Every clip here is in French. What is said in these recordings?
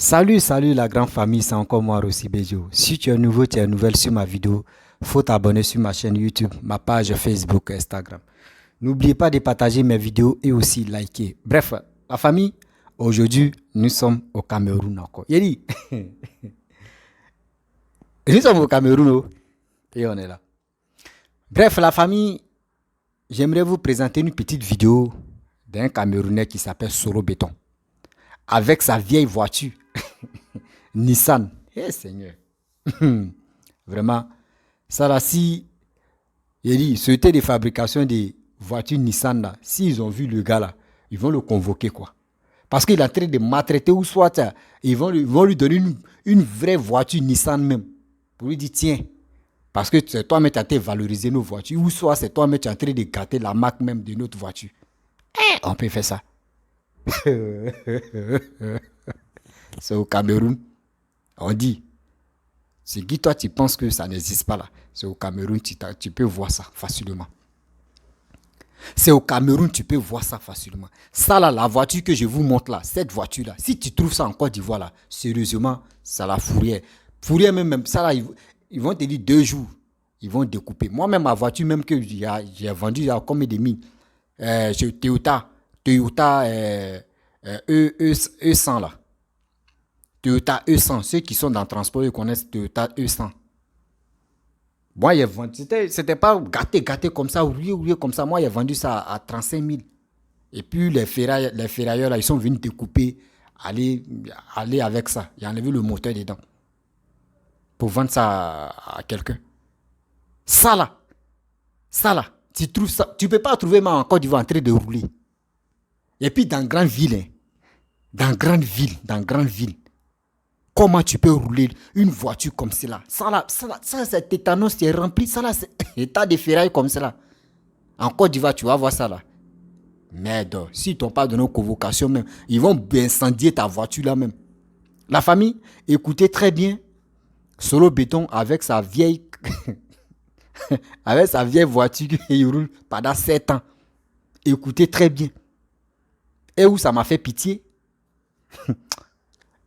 Salut la grande famille, c'est encore moi Rossi Bejo. Si tu es nouveau, tu es nouvelle sur ma vidéo, faut t'abonner sur ma chaîne YouTube, ma page Facebook et Instagram. N'oubliez pas de partager mes vidéos et aussi liker. Bref, la famille, aujourd'hui, nous sommes au Cameroun encore. Yéli, nous sommes au Cameroun et on est là. Bref, la famille, j'aimerais vous présenter une petite vidéo d'un Camerounais qui s'appelle Solo Béton. Avec sa vieille voiture Nissan. Eh Seigneur. Vraiment. Ça là, si il dit, c'était des fabrications des voitures Nissan là, s'ils ont vu le gars là, ils vont le convoquer quoi. Parce qu'il est en train de maltraiter ou soit ils vont lui donner une vraie voiture Nissan même. Pour lui dire tiens, parce que c'est toi-même qui as été valorisé nos voitures, ou soit c'est toi-même qui es en train de gâter la marque même de notre voiture. On peut faire ça. C'est au Cameroun. On dit, c'est qui toi tu penses que ça n'existe pas là. C'est au Cameroun, tu peux voir ça facilement. C'est au Cameroun, tu peux voir ça facilement. Ça là, la voiture que je vous montre là, cette voiture là, si tu trouves ça en Côte d'Ivoire là, sérieusement, ça la fourrière. Fourrière même, ça là, ils vont te dire 2 jours, ils vont découper. Moi-même, ma voiture même que j'ai vendue il y a combien de mille chez Toyota E100 là. Toyota E100, ceux qui sont dans le transport, ils connaissent Toyota E100. Moi, c'était pas gâté comme ça, ou comme ça. Moi, j'ai vendu ça à 35 000. Et puis, les ferrailleurs, là, ils sont venus découper, aller avec ça. Ils ont enlevé le moteur dedans. Pour vendre ça à quelqu'un. Ça là, tu trouves ça, tu peux pas trouver moi en Côte d'Ivoire en train de rouler. Et puis, dans grande ville, hein, dans grande ville, comment tu peux rouler une voiture comme cela? Ça, c'est tétanos, c'est rempli. Ça, là, c'est état de ferraille comme cela. En Côte d'Ivoire, tu vas voir ça, là. Merde, s'ils t'ont pas donné une convocation même, ils vont incendier ta voiture, là, même. La famille, écoutez très bien. Solo Béton avec sa vieille... avec sa vieille voiture qu'il roule pendant 7 ans. Écoutez très bien. Et où ça m'a fait pitié.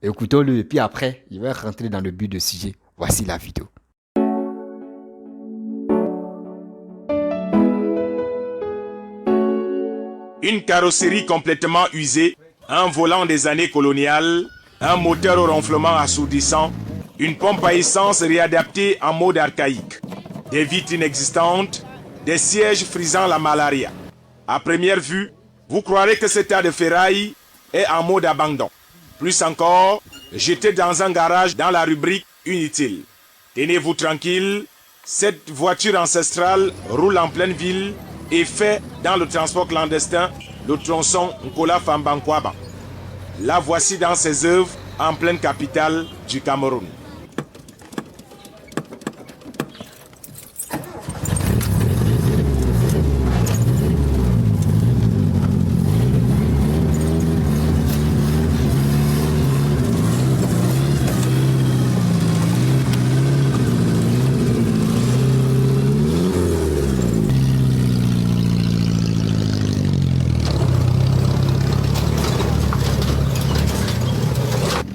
Écoutons-le et puis après, il va rentrer dans le but de sujet. Voici la vidéo. Une carrosserie complètement usée, un volant des années coloniales, un moteur au ronflement assourdissant, une pompe à essence réadaptée en mode archaïque, des vitres inexistantes, des sièges frisant la malaria. À première vue, vous croirez que cet tas de ferraille est en mode abandon. Plus encore, jeté dans un garage dans la rubrique inutile. Tenez-vous tranquille, cette voiture ancestrale roule en pleine ville et fait dans le transport clandestin le tronçon Nkola Fambankwaba. La voici dans ses œuvres en pleine capitale du Cameroun.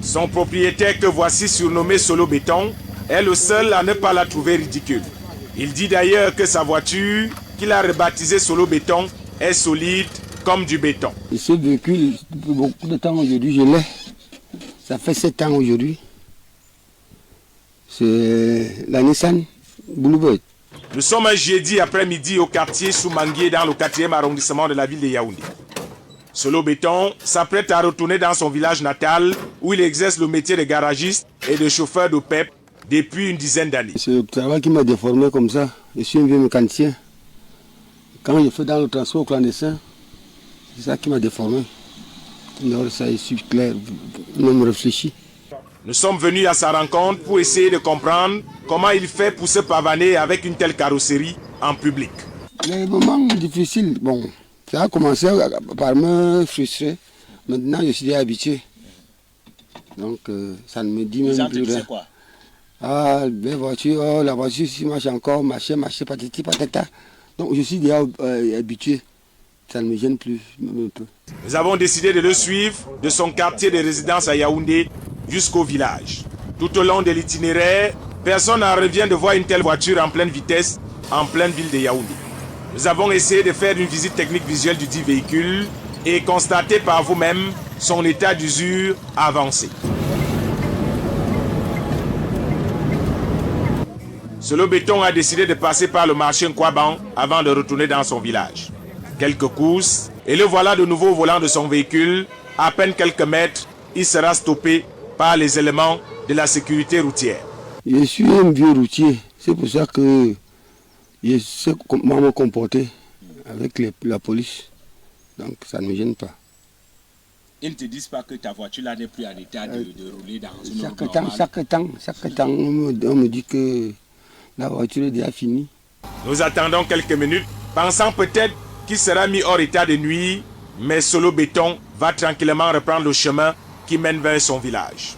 Son propriétaire, que voici surnommé Solo Béton, est le seul à ne pas la trouver ridicule. Il dit d'ailleurs que sa voiture, qu'il a rebaptisée Solo Béton, est solide comme du béton. Et ce véhicule, depuis beaucoup de temps aujourd'hui, je l'ai. Ça fait 7 ans aujourd'hui. C'est la Nissan Bluebird. Nous sommes un jeudi après-midi au quartier Soumangué dans le 4e arrondissement de la ville de Yaoundé. Solo Béton s'apprête à retourner dans son village natal où il exerce le métier de garagiste et de chauffeur de PEP depuis une dizaine d'années. C'est le travail qui m'a déformé comme ça. Je suis un vieux mécanicien. Quand je fais dans le transport clandestin, c'est ça qui m'a déformé. Alors ça, je suis clair, même réfléchi. Nous sommes venus à sa rencontre pour essayer de comprendre comment il fait pour se pavaner avec une telle carrosserie en public. Les moments difficiles, bon, ça a commencé par me frustrer. Maintenant, je suis déjà habitué. Donc, ça ne me dit même plus rien. Quoi? Ah, belle voiture, oh, la voiture, si marche encore, marcher, patati, patata. Donc, je suis déjà habitué. Ça ne me gêne plus, même un peu. Nous avons décidé de le suivre de son quartier de résidence à Yaoundé jusqu'au village. Tout au long de l'itinéraire, personne n'en revient de voir une telle voiture en pleine vitesse, en pleine ville de Yaoundé. Nous avons essayé de faire une visite technique visuelle du dit véhicule et constater par vous-même son état d'usure avancé. Solo Béton a décidé de passer par le marché Nkwaban avant de retourner dans son village. Quelques courses et le voilà de nouveau au volant de son véhicule. À peine quelques mètres, il sera stoppé par les éléments de la sécurité routière. Je suis un vieux routier, c'est pour ça que je sais comment me comporter avec la police. Donc ça ne me gêne pas. Ils ne te disent pas que ta voiture là n'est plus en état de rouler dans une chaque temps, on me dit que la voiture est déjà finie. Nous attendons quelques minutes, pensant peut-être qu'il sera mis hors état de nuire, mais Solo Béton va tranquillement reprendre le chemin qui mène vers son village.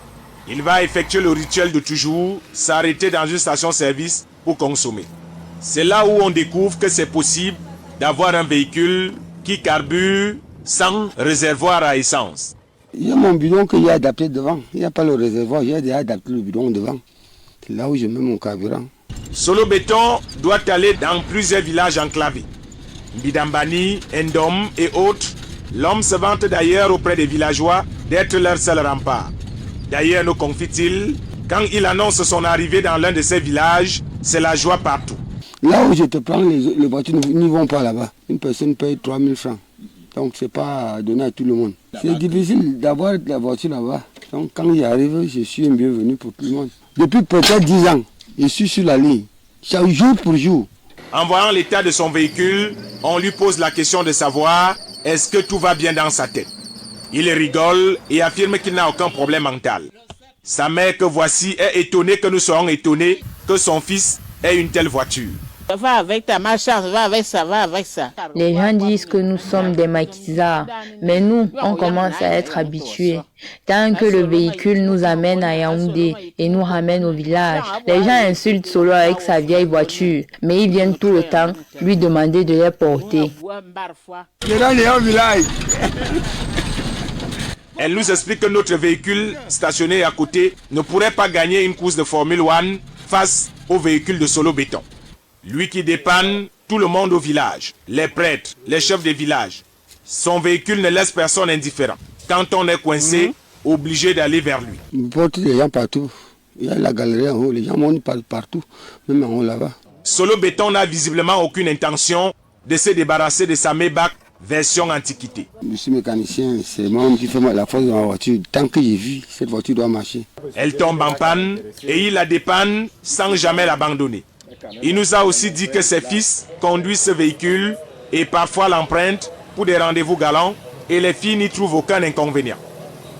Il va effectuer le rituel de toujours, s'arrêter dans une station-service pour consommer. C'est là où on découvre que c'est possible d'avoir un véhicule qui carbure sans réservoir à essence. Il y a mon bidon que j'ai adapté devant. Il n'y a pas le réservoir, j'ai déjà adapté le bidon devant. C'est là où je mets mon carburant. Solo Béton doit aller dans plusieurs villages enclavés. Bidambani, Ndom et autres. L'homme se vante d'ailleurs auprès des villageois d'être leur seul rempart. D'ailleurs, nous confie-t-il, quand il annonce son arrivée dans l'un de ces villages, c'est la joie partout. Là où je te prends, les voitures n'y vont pas là-bas. Une personne paye 3000 francs. Donc c'est pas donné à tout le monde. C'est difficile d'avoir la voiture là-bas. Donc quand j'arrive, je suis un bienvenu pour tout le monde. Depuis peut-être 10 ans, je suis sur la ligne, chaque jour pour jour. En voyant l'état de son véhicule, on lui pose la question de savoir est-ce que tout va bien dans sa tête. Il rigole et affirme qu'il n'a aucun problème mental. Sa mère que voici est étonnée que nous soyons étonnés que son fils ait une telle voiture. Va avec ta malchance, va avec ça, va avec ça. Les gens disent que nous sommes des maquisards, mais nous, on commence à être habitués. Tant que le véhicule nous amène à Yaoundé et nous ramène au village, les gens insultent Solo avec sa vieille voiture, mais ils viennent tout le temps lui demander de les porter. Elle nous explique que notre véhicule stationné à côté ne pourrait pas gagner une course de Formule 1 face au véhicule de Solo Béton. Lui qui dépanne tout le monde au village, les prêtres, les chefs des villages. Son véhicule ne laisse personne indifférent. Quand on est coincé, obligé d'aller vers lui. Il porte des gens partout. Il y a la galerie en haut, les gens montent partout, même en haut là-bas. Solo Béton n'a visiblement aucune intention de se débarrasser de sa Maybach version antiquité. Je suis mécanicien, c'est moi qui fais la force de ma voiture. Tant que j'ai vu, cette voiture doit marcher. Elle tombe en panne et il la dépanne sans jamais l'abandonner. Il nous a aussi dit que ses fils conduisent ce véhicule et parfois l'empruntent pour des rendez-vous galants et les filles n'y trouvent aucun inconvénient.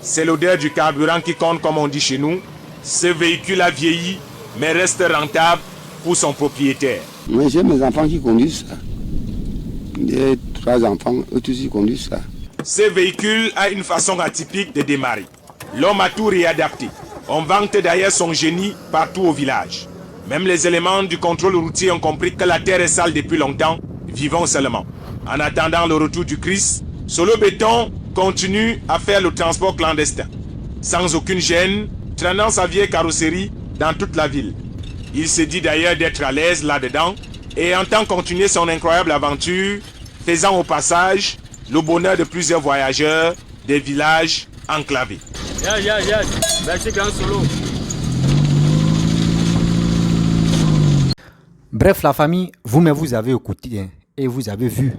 C'est l'odeur du carburant qui compte comme on dit chez nous. Ce véhicule a vieilli mais reste rentable pour son propriétaire. Moi j'ai mes enfants qui conduisent ça. J'ai 3 enfants, eux tous ils conduisent ça. Ce véhicule a une façon atypique de démarrer. L'homme a tout réadapté. On vante d'ailleurs son génie partout au village. Même les éléments du contrôle routier ont compris que la terre est sale depuis longtemps, vivons seulement. En attendant le retour du Christ, Solo Béton continue à faire le transport clandestin. Sans aucune gêne, traînant sa vieille carrosserie dans toute la ville. Il se dit d'ailleurs d'être à l'aise là-dedans et entend continuer son incroyable aventure, faisant au passage le bonheur de plusieurs voyageurs des villages enclavés. Merci grand Solo. Bref, la famille, vous-même, vous avez écouté hein, et vous avez vu.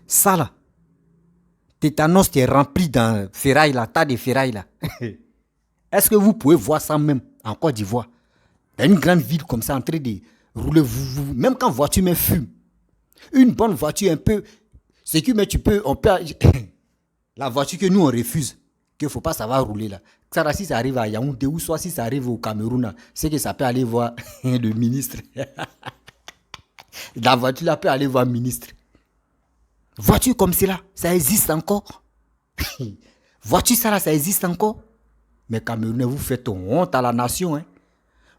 Ça là, tétanos qui est rempli dans ferraille là, tas de ferraille là. Est-ce que vous pouvez voir ça même en Côte d'Ivoire? Dans une grande ville comme ça, en train de rouler, même quand voiture me fume. Une bonne voiture un peu, c'est que mais tu peux, on peut, la voiture que nous on refuse, qu'il ne faut pas savoir rouler là. Ça, si ça arrive à Yaoundé ou soit si ça arrive au Cameroun, c'est que ça peut aller voir le ministre. La voiture là peut aller voir le ministre. Voiture comme cela, ça existe encore. Voiture ça là, ça existe encore. Mais Camerounais, vous faites honte à la nation. Hein.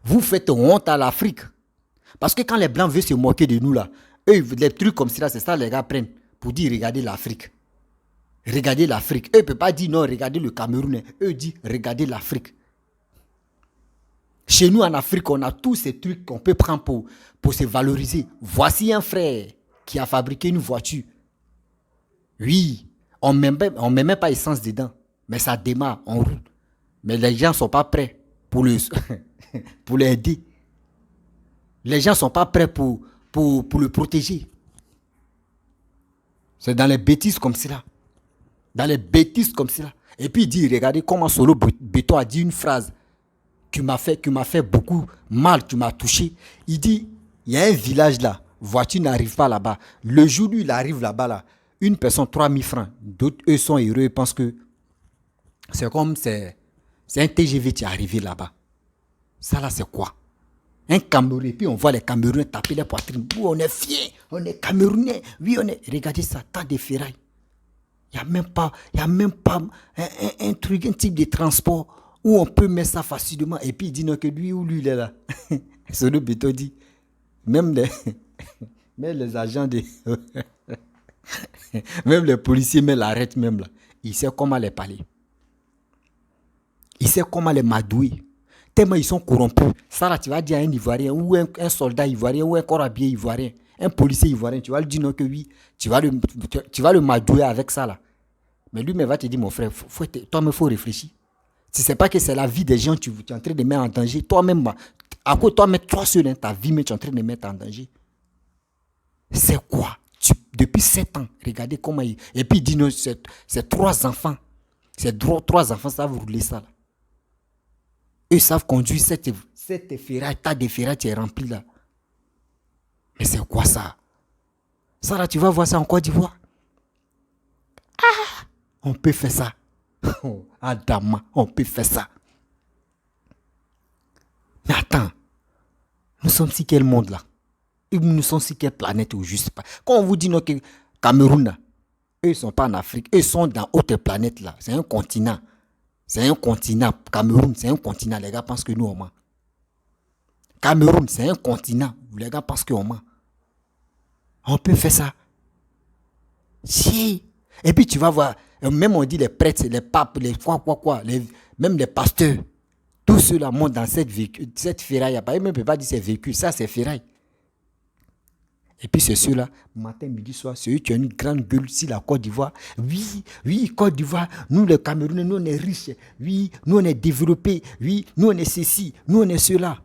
Vous faites honte à l'Afrique. Parce que quand les Blancs veulent se moquer de nous là, eux, les trucs comme cela, c'est ça les gars prennent pour dire regardez l'Afrique. Regardez l'Afrique. Eux ne peuvent pas dire non, regardez le Cameroun. Eux disent regardez l'Afrique. Chez nous, en Afrique, on a tous ces trucs qu'on peut prendre pour se valoriser. Voici un frère qui a fabriqué une voiture. Oui, on ne met même pas essence dedans. Mais ça démarre, on roule. Mais les gens ne sont pas prêts pour l'aider. Les gens ne sont pas prêts pour le protéger. C'est dans les bêtises comme cela. Dans les bêtises comme cela. Et puis il dit, regardez comment Solo Beto a dit une phrase qui m'a fait beaucoup mal, qui m'a touché. Il dit, il y a un village là, voiture n'arrive pas là-bas. Le jour où il arrive là-bas, là, une personne, 3000 francs. D'autres, eux, sont heureux et pensent que c'est comme c'est un TGV qui est arrivé là-bas. Ça là, c'est quoi? Un Camerounais, puis on voit les Camerounais taper les poitrines. Oui, on est fiers, on est Camerounais. Oui, on est... Regardez ça, tas de ferrailles. Il n'y a même pas un truc, un type de transport où on peut mettre ça facilement. Et puis il dit non, que lui il est là. C'est le béton dit. Même les agents de... même les policiers même l'arrêtent même là. Il sait comment les parler. Il sait comment les madouer. Tellement ils sont corrompus. Ça là, tu vas dire à un Ivoirien ou un soldat ivoirien ou un corps habillé ivoirien, un policier ivoirien, tu vas lui dire non que oui, tu vas le madouer avec ça là. Mais lui, il va te dire, mon frère, toi-même, il faut réfléchir. Si ce n'est pas que c'est la vie des gens, tu es en train de mettre en danger. Toi-même, à cause toi-même, toi seul, hein, ta vie, mais tu es en train de mettre en danger. C'est quoi? Depuis 7 ans, regardez comment il... Et puis il dit, non, c'est 3 enfants. C'est 3 enfants, ça va rouler ça là. Eux savent conduire cette ferraille, tas de ferraille qui est rempli là. Mais c'est quoi ça? Ça là, tu vas voir ça en Côte d'Ivoire. On peut faire ça. Adama, on peut faire ça. Mais attends, nous sommes sur quel monde là? Nous sommes sur quelle planète ou juste pas? Quand on vous dit non, que Cameroun, là, eux ne sont pas en Afrique, eux sont dans autre planète là. C'est un continent. C'est un continent. Cameroun, c'est un continent. Les gars pensent que nous on ment. Cameroun, c'est un continent. Les gars pensent qu'on ment. On peut faire ça. Si. Et puis tu vas voir, même on dit les prêtres, les papes, les quoi, même les pasteurs, tous ceux-là montent dans cette ferraille. Même on ne peut pas dire c'est véhicule, ça c'est ferraille. Et puis c'est ceux-là, matin, midi, soir, c'est eux qui ont une grande gueule si la Côte d'Ivoire. Oui, Côte d'Ivoire, nous les Camerounais, nous on est riches. Oui, nous on est développés. Oui, nous on est ceci, nous on est cela.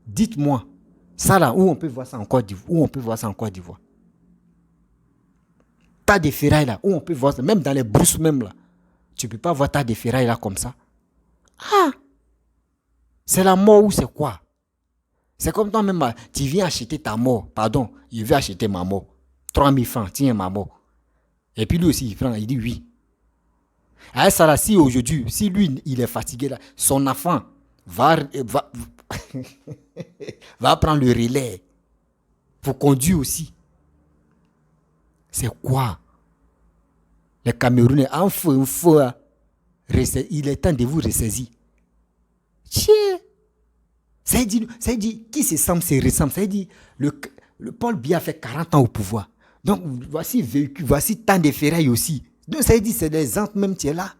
Dites-moi, ça là, où on peut voir ça en Côte d'Ivoire? Tas de ferrailles là, où on peut voir ça, même dans les brousses même là. Tu ne peux pas voir tas de ferrailles là comme ça. Ah! C'est la mort ou c'est quoi? C'est comme toi-même, tu viens acheter ta mort. Pardon, il veut acheter ma mort. 3000 francs, tiens ma mort. Et puis lui aussi, il prend, il dit oui. À ça là, si aujourd'hui, si lui, il est fatigué là, son enfant va prendre le relais pour conduire aussi. C'est quoi? Les Camerounais, il est temps de vous ressaisir. Tiens! Ça dit, qui se ressemble. Ça dit, le Paul Biya fait 40 ans au pouvoir. Donc, voici véhicule, voici tant de ferrailles aussi. Donc, ça dit, c'est des exemples même, tu es là.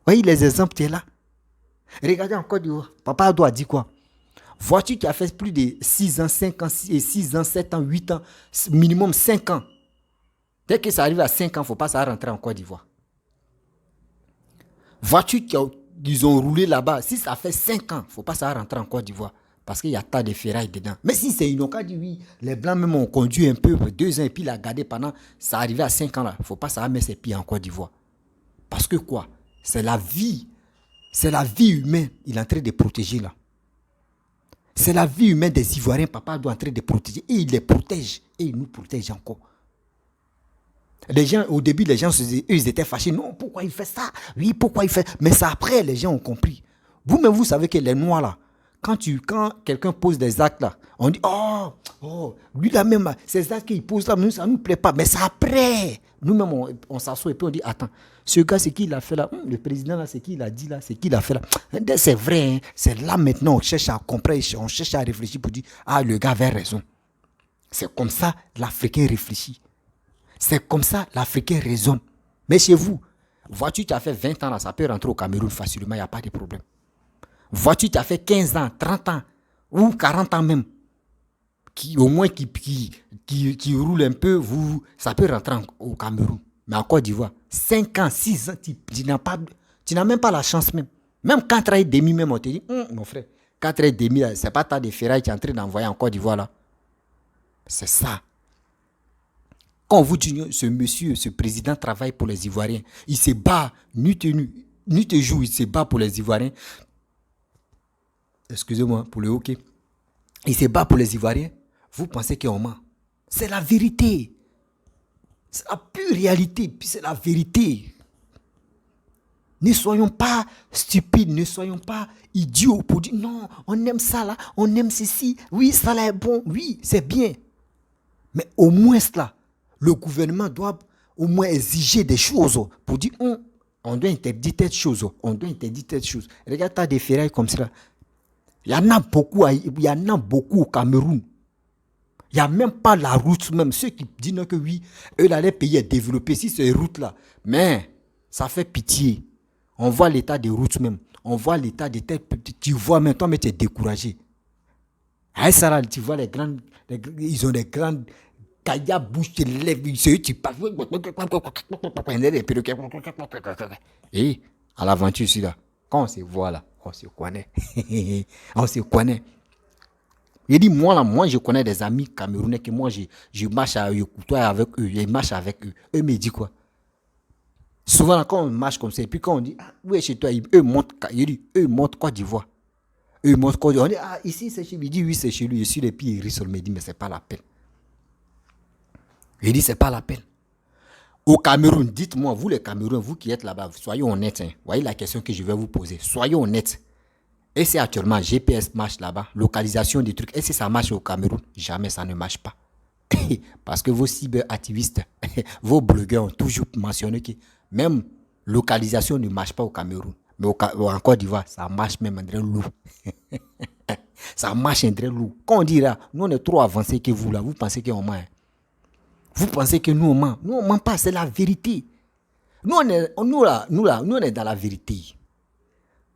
Voyez les exemples, tu es là. Regardez encore du haut. Papa Ado a dit quoi? Voiture qui a fait plus de 6 ans, 5 ans, 6 ans, 7 ans, 8 ans, minimum 5 ans. Dès que ça arrive à 5 ans, il ne faut pas ça rentrer en Côte d'Ivoire. Voiture qu'ils ont roulé là-bas, si ça fait 5 ans, il ne faut pas ça rentrer en Côte d'Ivoire. Parce qu'il y a tas de ferrailles dedans. Mais si c'est une cas dit oui, les Blancs même ont conduit un peu, 2 ans, et puis il a gardé pendant, ça arrivait à 5 ans là. Il ne faut pas ça mettre ses pieds en Côte d'Ivoire. Parce que quoi? C'est la vie humaine, il est en train de protéger là. C'est la vie humaine des Ivoiriens, papa doit en train de protéger. Et il les protège. Et il nous protège encore. Les gens, au début, les gens, ils étaient fâchés. Non, pourquoi il fait ça? Oui, pourquoi il fait... Mais ça, après, les gens ont compris. Vous-même, vous savez que les Noirs, là, quand quelqu'un pose des actes, là, on dit, oh, lui, là même, ces actes qu'il pose, là, ça ne nous plaît pas. Mais c'est après. Nous-mêmes, on s'assoit et puis on dit, attends, ce gars, c'est qui il a fait là? Le président, là, c'est qui il a dit là? C'est qui il a fait là? C'est vrai, hein? C'est là maintenant, on cherche à comprendre, on cherche à réfléchir pour dire, le gars avait raison. C'est comme ça, l'Africain réfléchit. C'est comme ça, l'Africain raisonne. Mais chez vous, Voiture, tu as fait 20 ans, là, ça peut rentrer au Cameroun facilement, il n'y a pas de problème. Voiture, tu as fait 15 ans, 30 ans, ou 40 ans même, au moins qui roule un peu, ça peut rentrer au Cameroun. Mais en Côte d'Ivoire, 5 ans, 6 ans, tu n'as même pas la chance même. Même 4 ans et demi, même, on te dit, mon frère, 4 ans et demi, ce n'est pas ta de ferraille qui est en train d'envoyer en Côte d'Ivoire là. C'est ça. Quand vous dites, ce monsieur, ce président travaille pour les Ivoiriens, il se bat, nuit et jour, il se bat pour les Ivoiriens. Excusez-moi, pour le hockey. Il se bat pour les Ivoiriens. Vous pensez qu'on ment. C'est la vérité. C'est la pure réalité, puis c'est la vérité. Ne soyons pas stupides, ne soyons pas idiots pour dire non, on aime ça là, on aime ceci. Oui, ça là est bon, oui, c'est bien. Mais au moins là, le gouvernement doit au moins exiger des choses pour dire on doit interdire telle chose, on doit interdire telle chose. Regarde, tu as des ferrailles comme ça. Il y en a beaucoup au Cameroun. Il n'y a même pas la route même. Ceux qui disent que oui, eux là, les pays est développé, si ces routes là. Mais ça fait pitié. On voit l'état des routes même. On voit l'état des têtes. Tu vois maintenant, mais tu es découragé. À ça, tu vois ils ont des grandes caillas, bouches, tu lèves, tu parles. Et à l'aventure, ici là, quand on se voit là, on se connaît. On se connaît. Il dit, moi, je connais des amis camerounais que moi, je marche avec eux, je marche avec eux. Eux me disent quoi? Souvent, quand on marche comme ça, et puis quand on dit, où est chez toi? Eux montent Côte d'Ivoire. Eux montent Côte d'Ivoire. On dit, ici, c'est chez lui. Il dit, oui, c'est chez lui. Je suis les pieds, il rit sur me dit, mais c'est pas la peine. Il dit, c'est pas la peine. Au Cameroun, dites-moi, vous les Camerounais, vous qui êtes là-bas, soyez honnêtes. Hein. Voyez la question que je vais vous poser. Soyez honnêtes. Et c'est actuellement GPS marche là-bas, localisation des trucs. Et si ça marche au Cameroun, jamais ça ne marche pas. Parce que vos cyberactivistes, vos blogueurs ont toujours mentionné que même localisation ne marche pas au Cameroun. Mais en Côte d'Ivoire, ça marche même en très lourd. Ça marche en très lourd. Quand on dit là, nous on est trop avancés que vous là, vous pensez qu'on ment. Hein? Vous pensez que nous on ment. Nous on ment pas, c'est la vérité. Nous on est dans la vérité.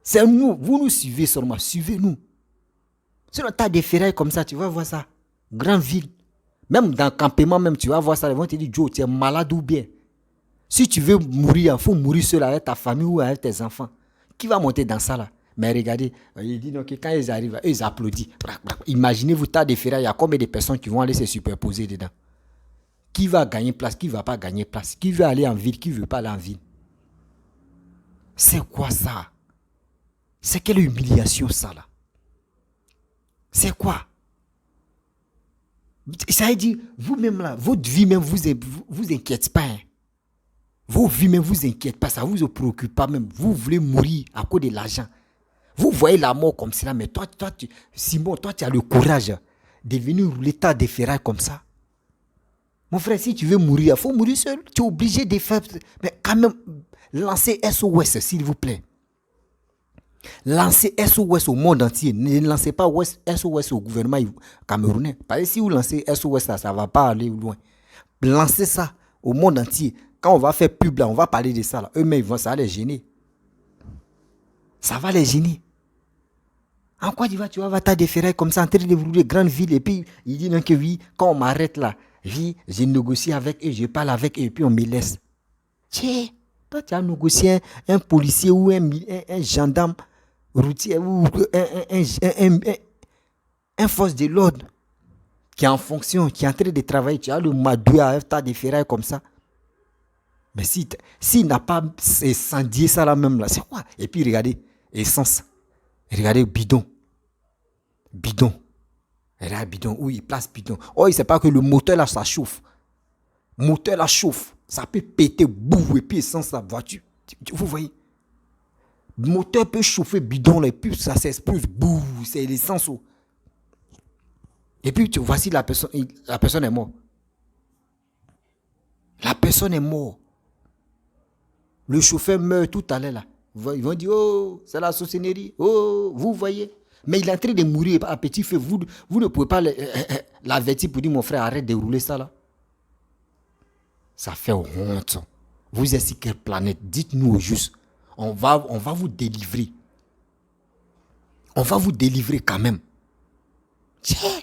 C'est nous, vous nous suivez seulement, suivez-nous. Sinon, tu as des ferrailles comme ça, tu vas voir ça. Grande ville. Même dans le campement, même, tu vas voir ça. Ils vont te dire, Joe, tu es malade ou bien. Si tu veux mourir, il faut mourir seul avec ta famille ou avec tes enfants. Qui va monter dans ça là? Mais regardez, il dit donc, quand ils arrivent, ils applaudissent. Imaginez-vous, tu as des ferrailles, il y a combien de personnes qui vont aller se superposer dedans? Qui va gagner place, qui ne va pas gagner place? Qui veut aller en ville, qui ne veut pas aller en ville? C'est quoi ça? C'est quelle humiliation ça là? C'est quoi? Ça veut dire, vous-même là, votre vie même vous inquiète pas. Hein? Vos vies même vous inquiète pas, ça vous préoccupe pas même. Vous voulez mourir à cause de l'argent. Vous voyez la mort comme cela, mais toi, Simon, toi tu as le courage de venir rouler ta des ferrailles comme ça. Mon frère, si tu veux mourir, il faut mourir seul. Tu es obligé de faire, mais quand même, lancez SOS s'il vous plaît. Lancez SOS au monde entier. Ne lancez pas SOS au gouvernement camerounais. Parce que si vous lancez SOS là, ça ne va pas aller loin. Lancez ça au monde entier. Quand on va faire pub là, on va parler de ça là. Eux-mêmes, ça va les gêner. Ça va les gêner. En quoi tu vas t'as des ferrailles comme ça, en train de rouler grandes villes. Et puis, il dit non que oui, quand on m'arrête là, oui, j'ai négocié avec eux, je parle avec eux, et puis on me laisse. Tiens, toi tu as négocié un policier ou un gendarme routier ou un force de l'ordre qui est en fonction, qui est en train de travailler, tu as le madoué à tas de ferrailles comme ça. Mais s'il n'a pas incendié ça là même là, c'est quoi? Et puis regardez, essence. Regardez, bidon. Regardez, bidon. Oui, il place bidon. Oh, il ne sait pas que le moteur là, ça chauffe. Moteur là chauffe. Ça peut péter, boum, et puis essence la voiture. Vous voyez? Le moteur peut chauffer bidon là, et puis ça s'explose, boum, c'est l'essence. Et puis voici la personne est morte. La personne est morte. Le chauffeur meurt tout à l'heure là. Ils vont dire, oh, c'est la sorcellerie. Oh, vous voyez. Mais il est en train de mourir à petit feu. Vous ne pouvez pas l'avertir pour dire, mon frère, arrête de rouler ça là. Ça fait honte. Vous êtes sur quelle planète? Dites-nous au juste. On va vous délivrer. On va vous délivrer quand même. Tiens.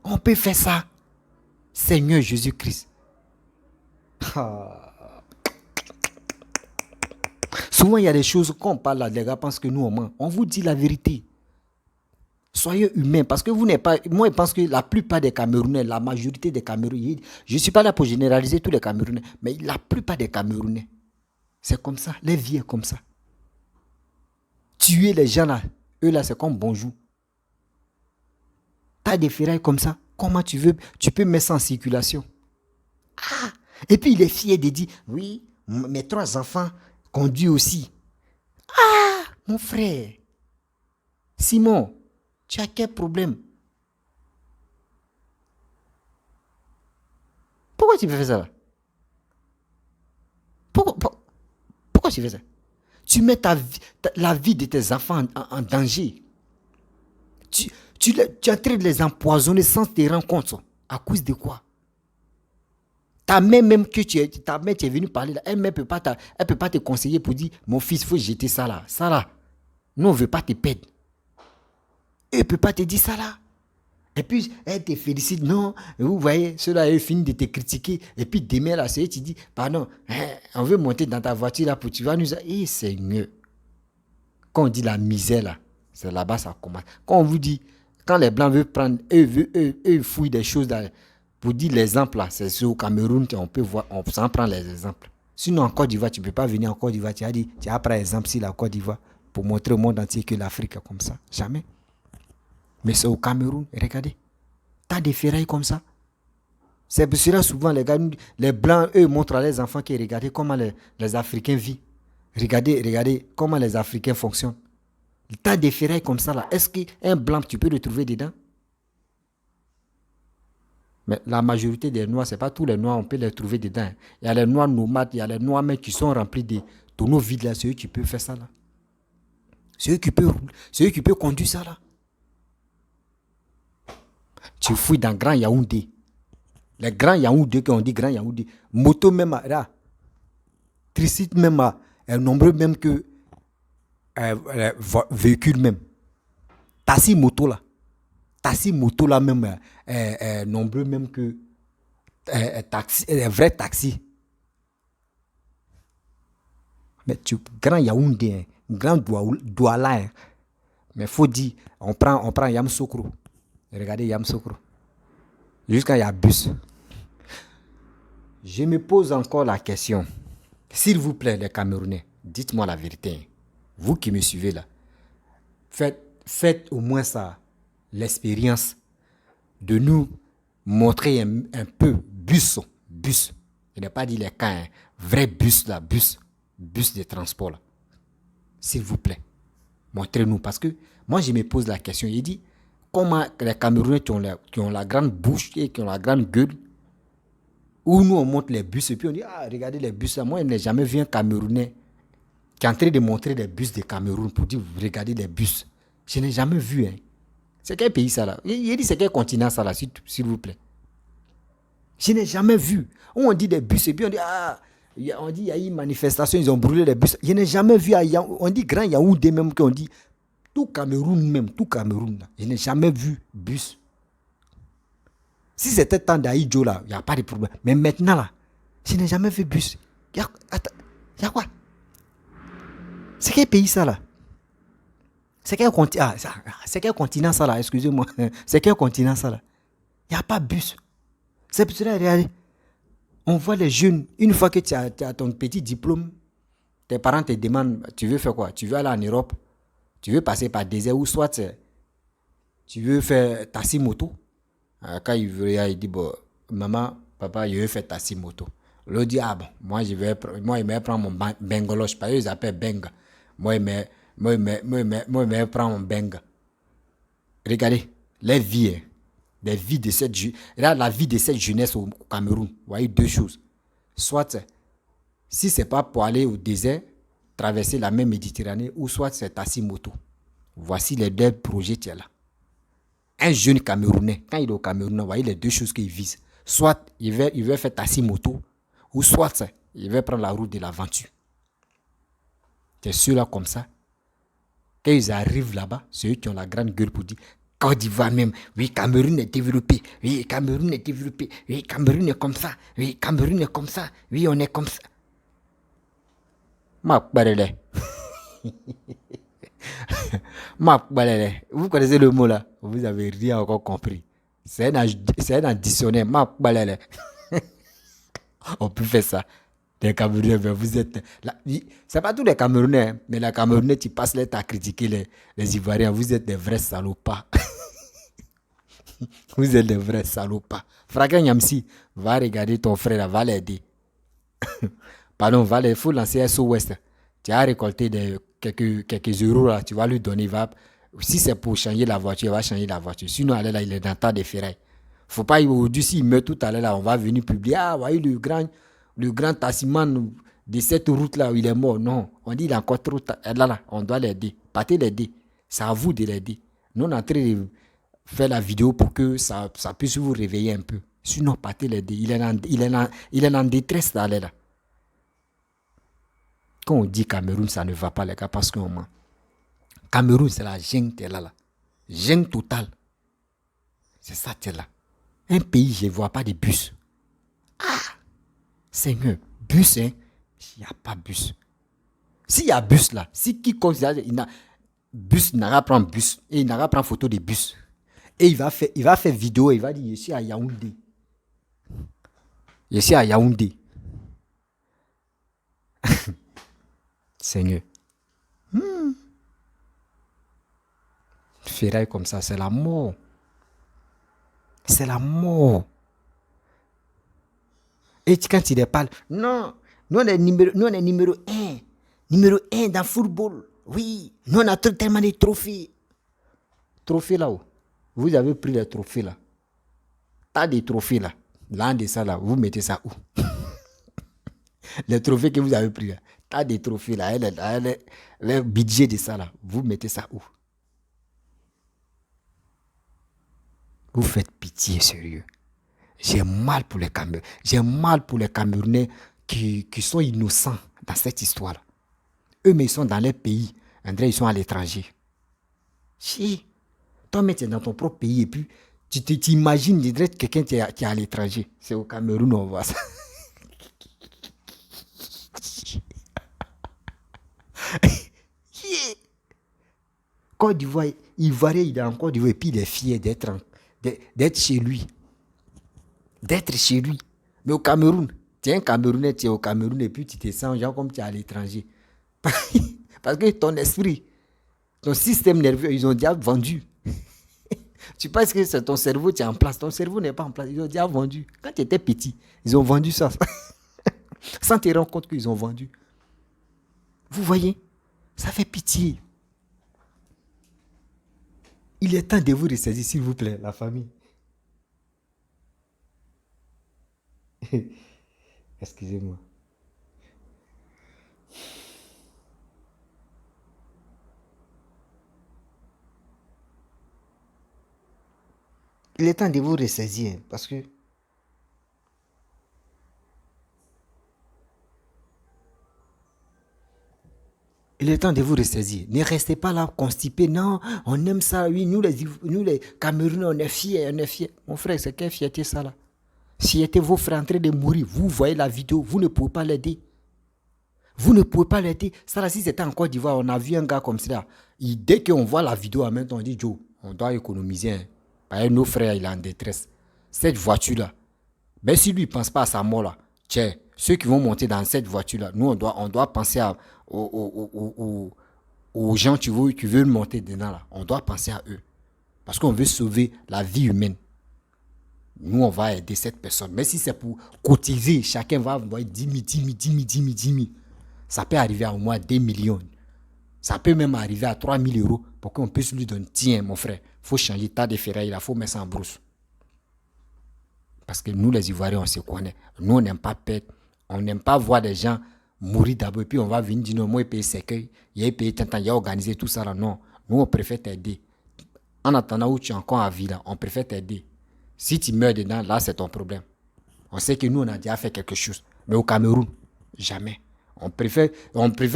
On peut faire ça. Seigneur Jésus-Christ. Souvent, il y a des choses qu'on parle là, les gars pensent que nous, on ment. On vous dit la vérité. Soyez humains, parce que vous n'êtes pas... Moi, je pense que la plupart des Camerounais, la majorité des Camerounais, je ne suis pas là pour généraliser tous les Camerounais, mais la plupart des Camerounais, c'est comme ça. Les vies est comme ça. Tuer les gens là, eux là, c'est comme bonjour. T'as des ferrailles comme ça. Comment tu veux? Tu peux mettre ça en circulation. Ah! Et puis il est fier de dire, oui, mes 3 enfants conduisent aussi. Ah! Mon frère. Simon, tu as quel problème? Pourquoi tu fais ça là? Pourquoi tu fais ça? Tu mets la vie de tes enfants en danger. Tu es en train de les empoisonner sans te rendre compte. À cause de quoi? Ta mère même que tu es venu parler là, elle ne peut pas te conseiller pour dire, mon fils, il faut jeter ça là. Ça là, nous on ne veut pas te perdre. Elle ne peut pas te dire ça là. Et puis, elle te félicite. Non, vous voyez, ceux-là, ils finissent de te critiquer. Et puis, demain, là, c'est tu dis, pardon, on veut monter dans ta voiture là pour tu vas nous... Eh, Seigneur. Quand on dit la misère là, c'est là-bas ça commence. Quand on vous dit, quand les Blancs veulent prendre, eux fouillent des choses là, pour dire l'exemple là, c'est au Cameroun, on peut voir, on s'en prend les exemples. Sinon, en Côte d'Ivoire, tu ne peux pas venir en Côte d'Ivoire. Tu as dit, tu as pris exemple si la Côte d'Ivoire pour montrer au monde entier que l'Afrique est comme ça. Jamais. Mais c'est au Cameroun, regardez. Tu as des ferrailles comme ça. C'est pour cela souvent les gars, les Blancs, eux, montrent à les enfants que regardez comment les Africains vivent. Regardez comment les Africains fonctionnent. Tu as des ferrailles comme ça là. Est-ce qu'un Blanc, tu peux le trouver dedans? Mais la majorité des Noirs, ce n'est pas tous les Noirs, on peut les trouver dedans. Il y a les Noirs nomades, il y a les Noirs mais qui sont remplis de tonneaux vides là. C'est eux qui peuvent faire ça là. C'est eux qui peuvent conduire ça là. Tu fouilles dans Grand Yaoundé. Les Grands Yaoundé, qu'on dit Grand Yaoundé. Moto même là. Tricite même est nombreux même que véhicule même. Taxi moto là même est nombreux même que taxi, vrai taxi. Mais Grand Yaoundé, Grand Douala. Mais faut dire, on prend Yamoussoukro. Regardez Yamoussoukro. Jusqu'à il y a bus. Je me pose encore la question. S'il vous plaît, les Camerounais, dites-moi la vérité. Vous qui me suivez là, faites au moins ça, l'expérience de nous montrer un peu bus. Je n'ai pas dit les cas, vrai bus là, bus de transport là. S'il vous plaît, montrez-nous. Parce que moi, je me pose la question. Il dit, comment les Camerounais qui ont la grande bouche et qui ont la grande gueule, où nous on monte les bus et puis on dit, ah, regardez les bus là. Moi, je n'ai jamais vu un Camerounais qui est en train de montrer les bus de Cameroun pour dire, regardez les bus. Je n'ai jamais vu. Hein. C'est quel pays ça là? Il dit, c'est quel continent ça là, s'il vous plaît? Je n'ai jamais vu. On dit des bus et puis on dit, ah, on dit, il y a eu une manifestation, ils ont brûlé les bus. Je n'ai jamais vu, on dit Grand Yaoundé même, qu'on dit, tout Cameroun là. Je n'ai jamais vu bus. Si c'était temps d'Aïdjo là, il n'y a pas de problème. Mais maintenant là, je n'ai jamais vu bus. Il y a quoi? C'est quel pays ça là? C'est quel continent ça là? Excusez-moi. C'est quel continent ça là? Il n'y a pas de bus. C'est pour cela, regardez. On voit les jeunes, une fois que tu as ton petit diplôme, tes parents te demandent, tu veux faire quoi? Tu veux aller en Europe? Tu veux passer par désert ou soit tu veux faire taxi moto? Quand il dit, bon, maman, papa, je veux faire taxi moto. L'autre dit, ah bon, moi, il vais prendre mon bengaloche, parce qu'ils appellent benga. Moi, il vais prendre mon benga. Regardez, les vies, la vie de cette jeunesse au Cameroun. Vous voyez deux choses. Soit, si ce n'est pas pour aller au désert, traverser la mer Méditerranée, ou soit c'est taxi moto. Voici les deux projets qu'il y a là. Un jeune Camerounais, quand il est au Cameroun, vous voyez les deux choses qu'il vise. Soit il veut faire taxi moto, ou soit il va prendre la route de l'aventure. C'est ceux-là comme ça. Quand ils arrivent là-bas, c'est eux qui ont la grande gueule pour dire Côte d'Ivoire même, oui, Cameroun est développé, oui, Cameroun est développé, oui, Cameroun est comme ça, oui, Cameroun est comme ça, oui, on est comme ça. Vous connaissez le mot là? Vous avez rien encore compris. C'est un additionnaire. On peut faire ça. Les Camerounais, vous êtes là. C'est pas tous les Camerounais, hein, mais les Camerounais, tu passes les temps à critiquer les Ivoiriens. Vous êtes des vrais salopards. Vous êtes des vrais salopards. Frère Nyamsi, va regarder ton frère, va l'aider. Pardon, il faut lancer SOS. Tu as récolté quelques euros là, tu vas lui donner. Si c'est pour changer la voiture, il va changer la voiture. Sinon, allez, là, il est dans le tas de ferrailles. Faut pas, aujourd'hui, s'il meurt tout à l'heure, là, on va venir publier. Ah, voyez le grand taximan de cette route-là où il est mort. Non, on dit il a encore trop. Là, on doit l'aider. Partez l'aider. C'est à vous de l'aider. Nous, on est en train de faire la vidéo pour que ça puisse vous réveiller un peu. Sinon, partez l'aider. Il est en détresse d'aller là. Quand on dit Cameroun, ça ne va pas, les gars, parce qu'on ment. Cameroun, c'est la jungle, t'es là. Jungle totale. C'est ça, t'es là. Un pays, je ne vois pas de bus. Ah! Seigneur, bus, hein? Il n'y a pas bus. S'il y a bus là, si qui considère bus, il n'aura pas prendre bus, et il n'aura pas prendre photo de bus. Et il va faire vidéo, il va dire, je suis à Yaoundé. Je suis à Yaoundé. Seigneur. Ferraille comme ça, c'est la mort. C'est la mort. Et quand il parle, non, nous on est numéro 1. Numéro 1 dans le football. Oui, nous on a tellement de trophées. Trophées là-haut. Vous avez pris les trophées là. T'as des trophées là. L'un de ça là, vous mettez ça où? Les trophées que vous avez pris là. T'as des trophées là. Le budget de ça là, vous mettez ça où? Vous faites pitié, sérieux. J'ai mal pour les Camerounais. J'ai mal pour les Camerounais qui sont innocents dans cette histoire-là. Eux, mais ils sont dans leur pays. André, ils sont à l'étranger. Si. Toi, mais tu es dans ton propre pays et puis tu t'imagines quelqu'un qui est à l'étranger. C'est au Cameroun, on voit ça. Côte d'Ivoire, Ivoirien, il est en Côte d'Ivoire et puis il est fier d'être chez lui. D'être chez lui. Mais au Cameroun, tu es un Camerounais, tu es au Cameroun et puis tu te sens genre comme tu es à l'étranger. Parce que ton esprit, ton système nerveux, ils ont déjà vendu. Tu penses que c'est ton cerveau qui est en place. Ton cerveau n'est pas en place. Ils ont déjà vendu. Quand tu étais petit, ils ont vendu ça. Sans te rendre compte qu'ils ont vendu. Vous voyez? Ça fait pitié. Il est temps de vous ressaisir, s'il vous plaît, la famille. Excusez-moi. Il est temps de vous ressaisir parce que il est temps de vous ressaisir. Ne restez pas là constipés. Non, on aime ça. Oui, nous les Camerounais, on est fiers, on est fiers. Mon frère, c'est quelle fierté ça là? Fierté, vos frères en train de mourir. Vous voyez la vidéo, vous ne pouvez pas l'aider. Vous ne pouvez pas l'aider. Ça là, si c'était en Côte d'Ivoire, on a vu un gars comme ça. Dès qu'on voit la vidéo en même temps, on dit, Joe, on doit économiser. Hein. Parce que nos frères, il est en détresse. Cette voiture-là, ben si lui ne pense pas à sa mort là, tiens, ceux qui vont monter dans cette voiture-là, nous, on doit penser aux gens qui veulent monter dedans là. On doit penser à eux. Parce qu'on veut sauver la vie humaine. Nous, on va aider cette personne. Mais si c'est pour cotiser, chacun va envoyer 10 000. Ça peut arriver à au moins 2 millions. Ça peut même arriver à 3 000 euros pour qu'on puisse lui donner. Tiens, mon frère, il faut changer tas de ferrailles, il faut mettre ça en brousse. Parce que nous, les Ivoiriens, on se connaît. Nous, on n'aime pas perdre. On n'aime pas voir des gens mourir d'abord. Et puis, on va venir dire non, moi, il paye cercueil. Il paye tant, il a organisé tout ça là. Non, nous, on préfère t'aider. En attendant où tu es encore à vie là, on préfère t'aider. Si tu meurs dedans, là, c'est ton problème. On sait que nous, on a déjà fait quelque chose. Mais au Cameroun, jamais. On préfère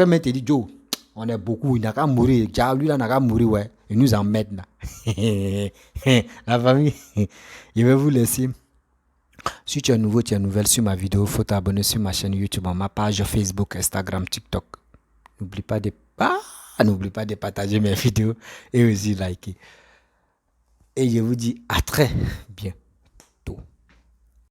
même te dire, Joe, on est beaucoup, il n'a qu'à mourir. Lui, là, n'a qu'à mourir, ouais. Il nous emmène, là. La famille, je vais vous laisser. Si tu es nouveau, tu es nouvelle sur ma vidéo, il faut t'abonner sur ma chaîne YouTube, ma page Facebook, Instagram, TikTok. N'oublie pas de partager mes vidéos et aussi liker. Et je vous dis à très bien.